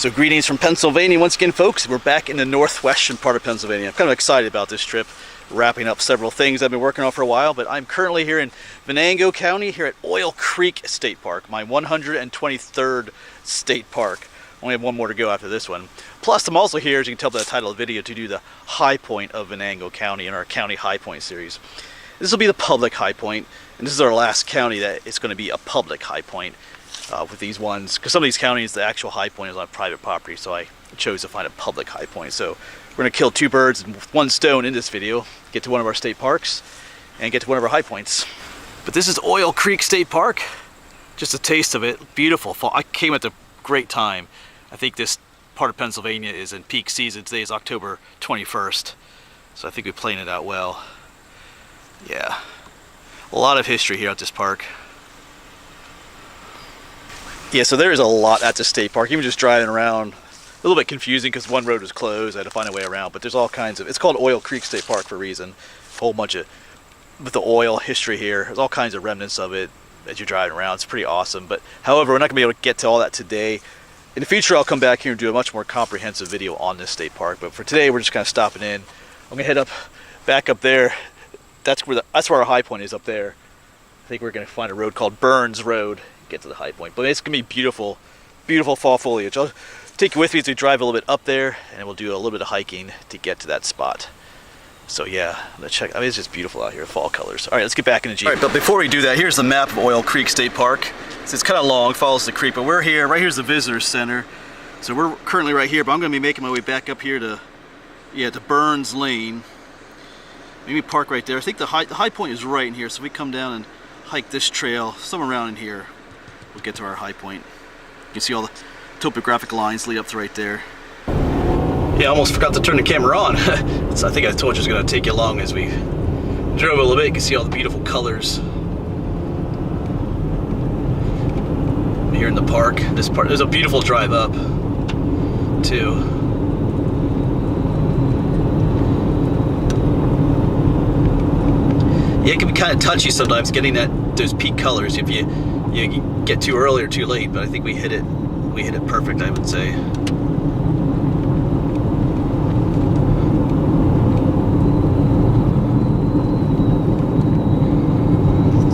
So greetings from Pennsylvania once again, folks. We're back in the northwestern part of Pennsylvania. I'm kind of excited about this trip, wrapping up several things I've been working on for a while, but I'm currently here in Venango County, here at Oil Creek State Park, my 123rd state park. Only have one more to go after this one. Plus, I'm also here, as you can tell by the title of the video, to do the high point of Venango County in our County High Point series. This will be the public high point, and this is our last county that it's going to be a public high point. With these ones, because some of these counties the actual high point is on private property, so I chose to find a public high point. So we're going to kill two birds with one stone in this video, get to one of our state parks and get to one of our high points. But this is Oil Creek State Park, just a taste of it. Beautiful fall. I came at the great time. I think this part of Pennsylvania is in peak season. Today is October 21st, so I think we planned it out well. Yeah, a lot of history here at this park. Yeah, so there is a lot at the state park. Even just driving around, a little bit confusing because one road was closed. I had to find a way around, but there's all kinds of, it's called Oil Creek State Park for a reason. A whole bunch of, with the oil history here, there's all kinds of remnants of it as you're driving around. It's pretty awesome. But however, we're not gonna be able to get to all that today. In the future, I'll come back here and do a much more comprehensive video on this state park. But for today, we're just kind of stopping in. I'm gonna head back up there. That's where our high point is up there. I think we're gonna find a road called Burns Road. Get to the high point, but it's gonna be beautiful, beautiful fall foliage. I'll take you with me as we drive a little bit up there, and we'll do a little bit of hiking to get to that spot. So yeah, let's check. I mean, it's just beautiful out here, fall colors. All right, let's get back in the Jeep. All right, but before we do that, here's the map of Oil Creek State Park. So it's kind of long, follows the creek, but we're here. Right here's the visitor center. So we're currently right here, but I'm gonna be making my way back up here to, to Burns Lane. Maybe park right there. I think the high point is right in here, so we come down and hike this trail somewhere around in here. We'll get to our high point. You can see all the topographic lines lead up to right there. Yeah, I almost forgot to turn the camera on. So I think I told you it was going to take you along as we drove a little bit. You can see all the beautiful colors here in the park. This part, there's a beautiful drive up too. Yeah, it can be kind of touchy sometimes getting those peak colors if you get too early or too late, but I think we hit it perfect, I would say.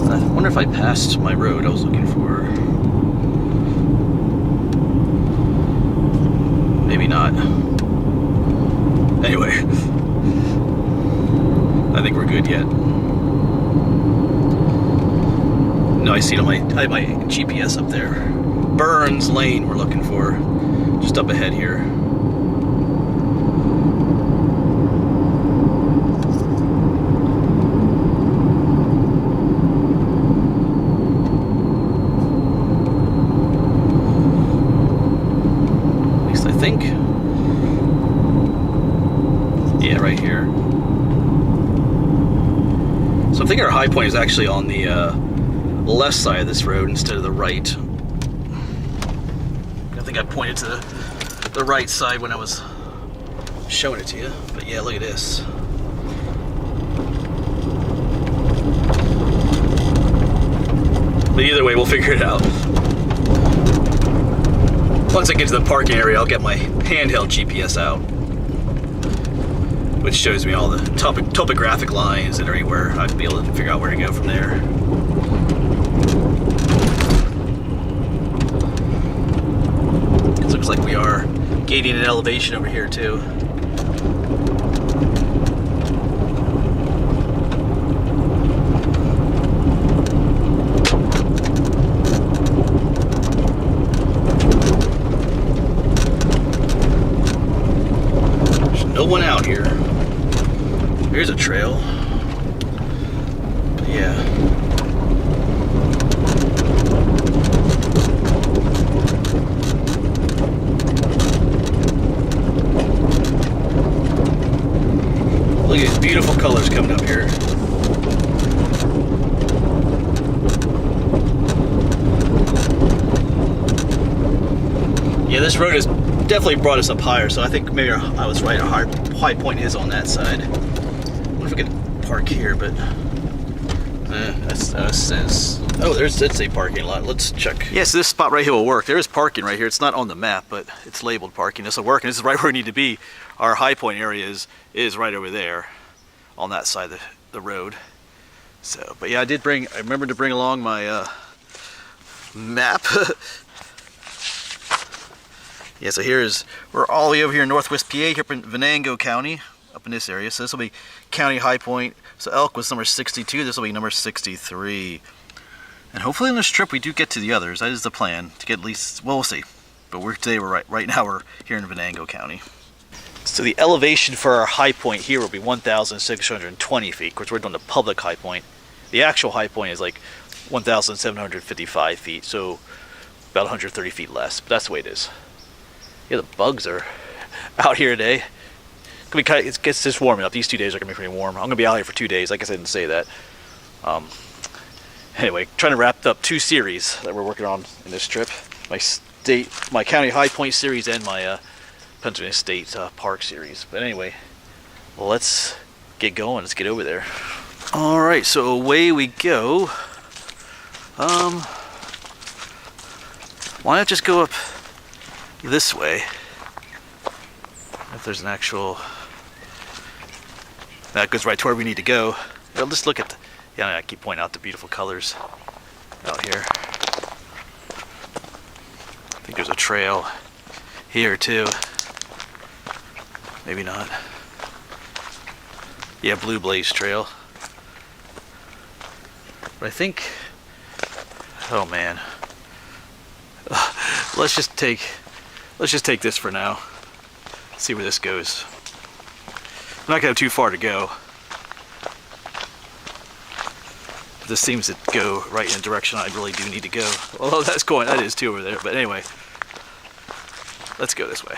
I wonder if I passed my road I was looking for. Maybe not. Anyway, I think we're good yet. No, I see it on I have my GPS up there. Burns Lane we're looking for, just up ahead here. At least I think. Yeah, right here. So I'm thinking our high point is actually on the left side of this road instead of the right. I think I pointed to the right side when I was showing it to you, but yeah, look at this. But either way, we'll figure it out. Once I get to the parking area, I'll get my handheld GPS out, which shows me all the topographic lines that are anywhere. I'll be able to figure out where to go from there. Looks like we are gaining an elevation over here too. There's no one out here. Here's a trail. But yeah. Look at these beautiful colors coming up here. Yeah, this road has definitely brought us up higher, so I think maybe I was right. Our high point is on that side. I wonder if we could park here, but that says Oh, there's a parking lot. Let's check. Yes, this spot right here will work. There is parking right here. It's not on the map, but it's labeled parking. This will work, and this is right where we need to be. Our high point area is right over there on that side of the road. So, but yeah, I remembered to bring along my map. Yeah, so we're all the way over here in Northwest PA, here in Venango County, up in this area. So this will be county high point. So Elk was number 62, this will be number 63. And hopefully on this trip we do get to the others. That is the plan, to get at least, well, we'll see. But right now we're here in Venango County. So the elevation for our high point here will be 1,620 feet. Of course, we're doing the public high point. The actual high point is like 1,755 feet, so about 130 feet less. But that's the way it is. Yeah, the bugs are out here today. It gets just warming up. These 2 days are gonna be pretty warm. I'm gonna be out here for 2 days. Like I said, I didn't say that. Anyway, trying to wrap up 2 series that we're working on in this trip. My county high point series and my Pennsylvania State Park series. But anyway, let's get going. Let's get over there. All right, so away we go. Why not just go up this way? If there's an actual, that goes right to where we need to go. Well, just look at yeah, I keep pointing out the beautiful colors out here. I think there's a trail here too. Maybe not. Yeah, Blue Blaze Trail. But I think, oh man, let's just take this for now. See where this goes. I'm not gonna have too far to go. This seems to go right in the direction I really do need to go. Although that is too over there. But anyway, let's go this way.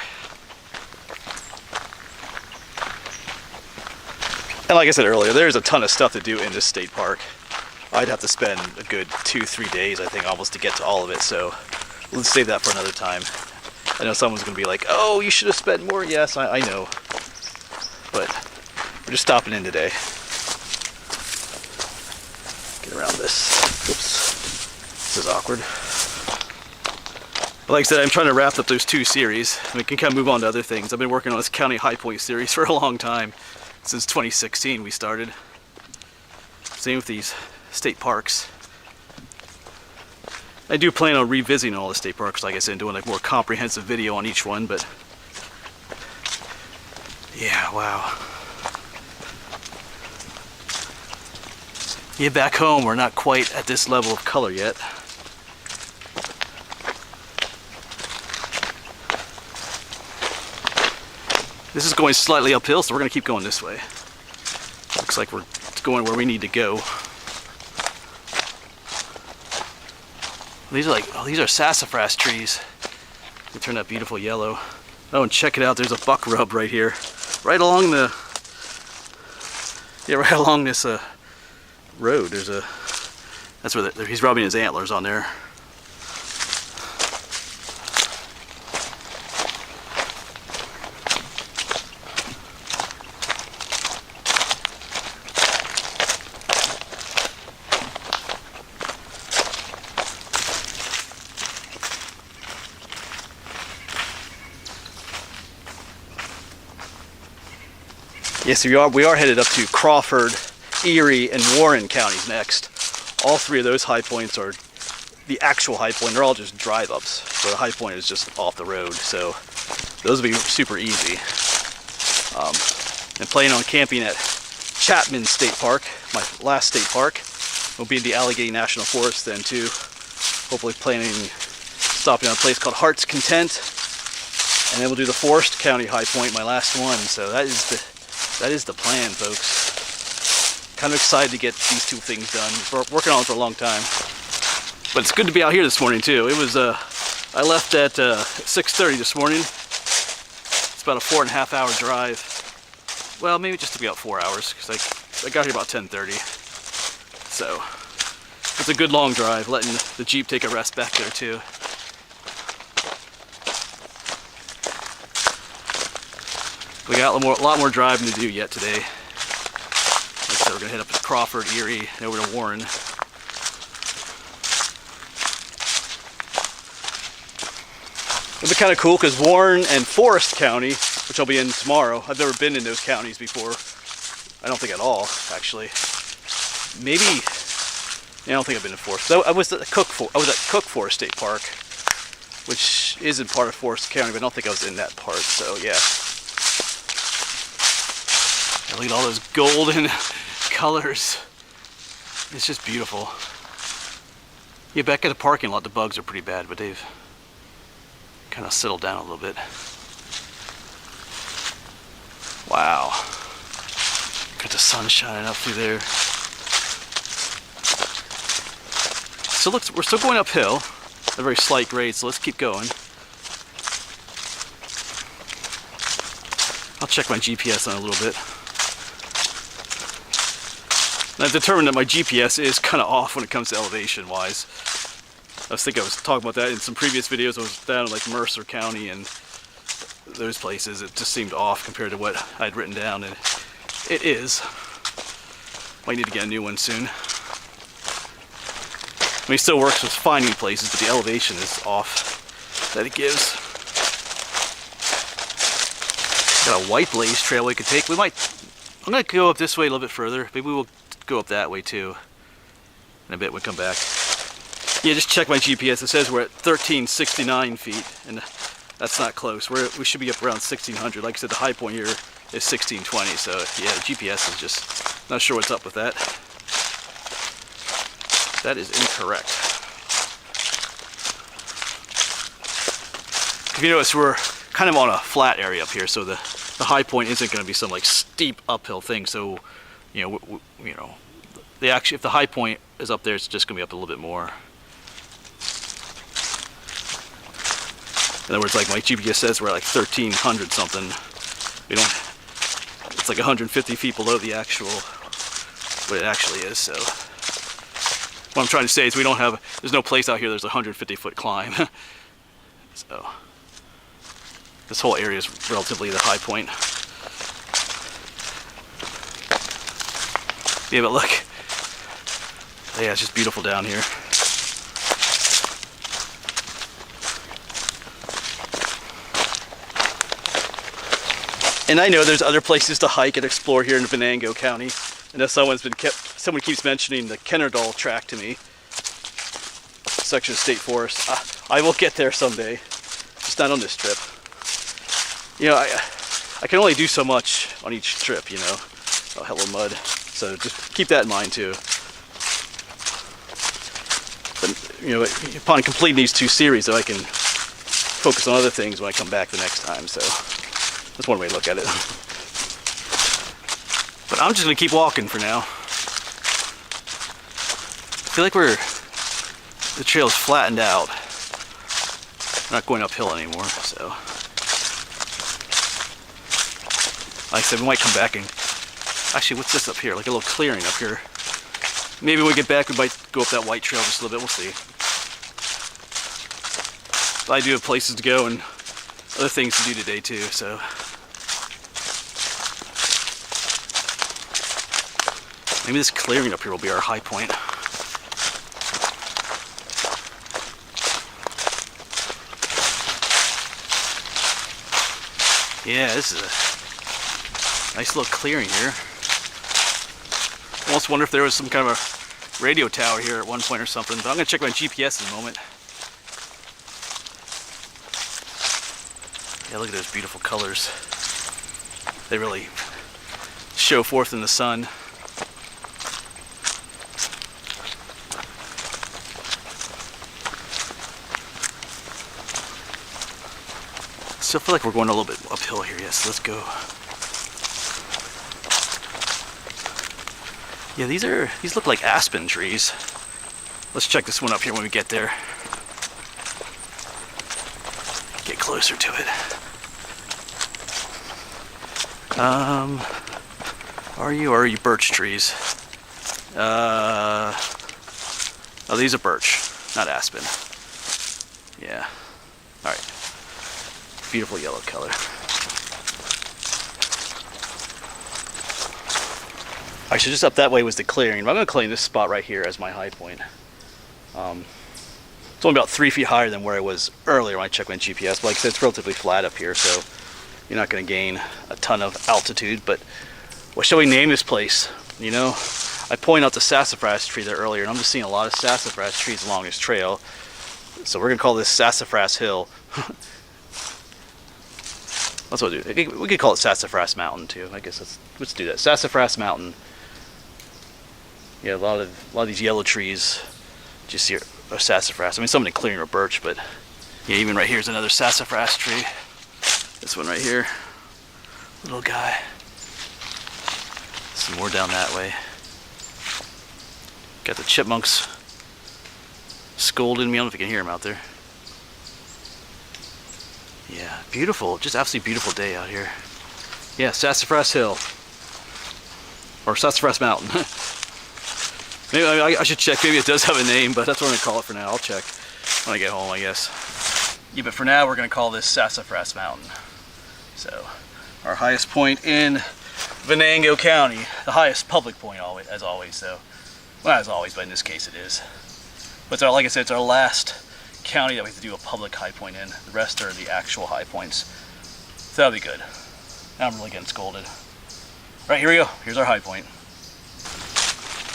And like I said earlier, there's a ton of stuff to do in this state park. I'd have to spend a good 2-3 days, I think, almost to get to all of it. So let's save that for another time. I know someone's gonna be like, "Oh, you should have spent more." Yes, I know. But we're just stopping in today. Get around this. Oops. This is awkward. But like I said, I'm trying to wrap up those 2 series. We can kind of move on to other things. I've been working on this County High Point series for a long time. Since 2016 we started. Same with these state parks. I do plan on revisiting all the state parks, like I said, and doing a more comprehensive video on each one, but yeah, wow. Yeah, back home we're not quite at this level of color yet. This is going slightly uphill, so we're going to keep going this way. Looks like we're going where we need to go. These are sassafras trees. They turn that beautiful yellow. Oh, and check it out, there's a buck rub right here. Right along the, yeah, right along this road. That's where he's rubbing his antlers on there. Yes, we are headed up to Crawford, Erie, and Warren counties next. All 3 of those high points are the actual high point. They're all just drive-ups. So the high point is just off the road. So those will be super easy. And planning on camping at Chapman State Park, my last state park. We'll be in the Allegheny National Forest then too. Hopefully stopping at a place called Heart's Content. And then we'll do the Forest County High Point, my last one. So that is the plan, folks. Kind of excited to get these 2 things done. We're working on it for a long time. But it's good to be out here this morning too. It was, I left at 6:30 this morning. It's about a 4.5 hour drive. Well, maybe just about 4 hours, because I got here about 10:30. So, it's a good long drive, letting the Jeep take a rest back there too. We got a lot more driving to do yet today. Like I said, we're gonna head up to Crawford, Erie, and over to Warren. It'll be kind of cool because Warren and Forest County, which I'll be in tomorrow, I've never been in those counties before. I don't think at all, actually. Maybe, yeah, I don't think I've been to Forest. I was at Cook Forest State Park, which isn't part of Forest County, but I don't think I was in that part, so yeah. Look at all those golden colors. It's just beautiful. Yeah, back at the parking lot, the bugs are pretty bad, but they've kind of settled down a little bit. Wow. Got the sun shining up through there. So look, we're still going uphill, at a very slight grade, so let's keep going. I'll check my GPS on a little bit. And I've determined that my GPS is kind of off when it comes to elevation wise. I was talking about that in some previous videos. I was down in like Mercer County and those places. It just seemed off compared to what I'd written down, and it is. Might need to get a new one soon. I mean, it still works with finding places, but the elevation is off that it gives. Got a white blaze trail we could take. I'm gonna go up this way a little bit further. Maybe we'll go up that way too. In a bit we come back. Yeah, just check my GPS. It says we're at 1369 feet, and that's not close. We should be up around 1600. Like I said, the high point here is 1620. So yeah, the GPS is just not sure what's up with that. That is incorrect. If you notice, we're kind of on a flat area up here, so the high point isn't going to be some like steep uphill thing. So you know, if the high point is up there, it's just going to be up a little bit more. In other words, like my GPS says, we're at like 1300 something. It's like 150 feet below the actual, what it actually is. So what I'm trying to say is there's no place out here there's a 150-foot climb. So this whole area is relatively the high point. Yeah, but look. Yeah, it's just beautiful down here. And I know there's other places to hike and explore here in Venango County. I know someone keeps mentioning the Kennerdall track to me. Section of State Forest. I will get there someday. Just not on this trip. You know, I can only do so much on each trip, you know. Oh, hello mud. So just keep that in mind too. But, you know, upon completing these two series, I can focus on other things when I come back the next time. So that's one way to look at it. But I'm just gonna keep walking for now. I feel like the trail's flattened out. We're not going uphill anymore, so. Like I said, we might come back and, actually, what's this up here? Like a little clearing up here. Maybe when we get back, we might go up that white trail just a little bit, we'll see. But I do have places to go and other things to do today too, so. Maybe this clearing up here will be our high point. Yeah, this is a nice little clearing here. Almost wonder if there was some kind of a radio tower here at one point or something, but I'm gonna check my GPS in a moment. Yeah, look at those beautiful colors. They really show forth in the sun. Still feel like we're going a little bit uphill here. Yes, let's go. Yeah, these look like aspen trees. Let's check this one up here when we get there. Get closer to it. Are you birch trees? Oh, these are birch, not aspen. Yeah. All right. Beautiful yellow color. Alright, so just up that way was the clearing. I'm going to claim this spot right here as my high point. It's only about 3 feet higher than where I was earlier when I checked my GPS. But like I said, it's relatively flat up here, so you're not going to gain a ton of altitude. But what shall we name this place? You know, I pointed out the sassafras tree there earlier, and I'm just seeing a lot of sassafras trees along this trail. So we're going to call this Sassafras Hill. That's what we'll do. We could call it Sassafras Mountain too. I guess let's do that. Sassafras Mountain. Yeah, a lot of these yellow trees just here are sassafras. I mean, some of them clearing are birch, but yeah, even right here is another sassafras tree. This one right here, little guy. Some more down that way. Got the chipmunks scolding me. I don't know if you can hear them out there. Yeah, beautiful, just absolutely beautiful day out here. Yeah, Sassafras Hill. Or Sassafras Mountain. Maybe I should check, maybe it does have a name, but that's what I'm gonna call it for now. I'll check when I get home, I guess. Yeah, but for now we're gonna call this Sassafras Mountain. So, our highest point in Venango County. The highest public point, as always, so. Well, not as always, but in this case it is. But it's like I said, it's our last county that we have to do a public high point in. The rest are the actual high points. So that'll be good. Now I'm really getting scolded. Alright, here we go. Here's our high point.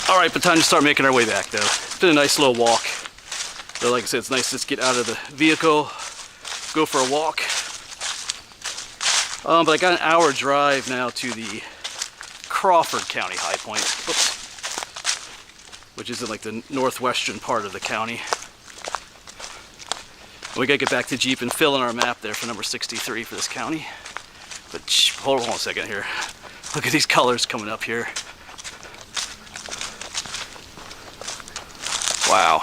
Alright, but time to start making our way back though. It's been a nice little walk. So like I said, it's nice to just get out of the vehicle, go for a walk. But I got an hour drive now to the Crawford County high point. Whoops. Which is in like the northwestern part of the county. We gotta get back to Jeep and fill in our map there for number 63 for this county. But hold on a second here. Look at these colors coming up here. Wow.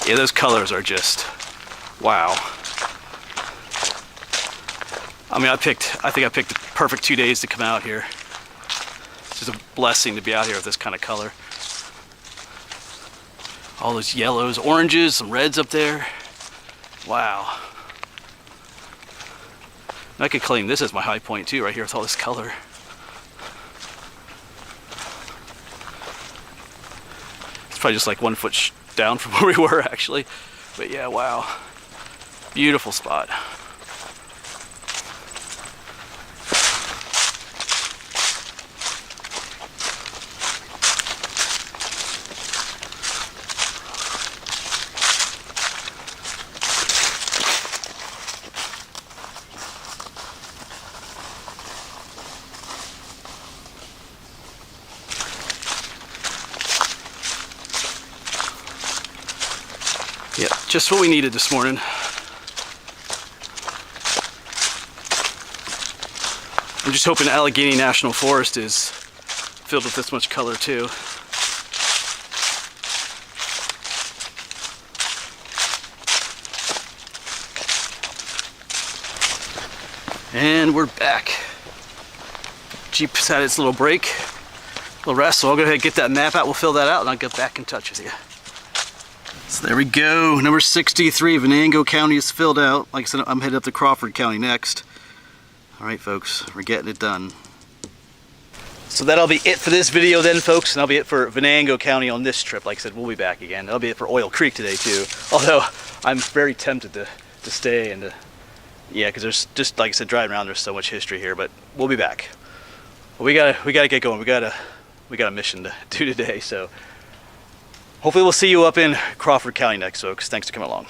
Yeah, those colors are just wow. I mean, I think I picked the perfect 2 days to come out here. It's just a blessing to be out here with this kind of color. All those yellows, oranges, some reds up there. Wow. And I could claim this as my high point too, right here with all this color. It's probably just like 1 foot down from where we were actually. But yeah, wow. Beautiful spot. Yeah, just what we needed this morning. I'm just hoping Allegheny National Forest is filled with this much color too. And we're back. Jeep's had its little break, little rest, so I'll go ahead and get that map out, we'll fill that out, and I'll get back in touch with you. So there we go, number 63, Venango County is filled out. Like I said, I'm headed up to Crawford County next. Alright folks, we're getting it done. So that'll be it for this video then folks, and that'll be it for Venango County on this trip. Like I said, we'll be back again. That'll be it for Oil Creek today too. Although, I'm very tempted to stay and to, yeah, because there's just, like I said, driving around, there's so much history here, but we'll be back. But we gotta get going. We got a mission to do today, so hopefully we'll see you up in Crawford County next, folks. Thanks for coming along.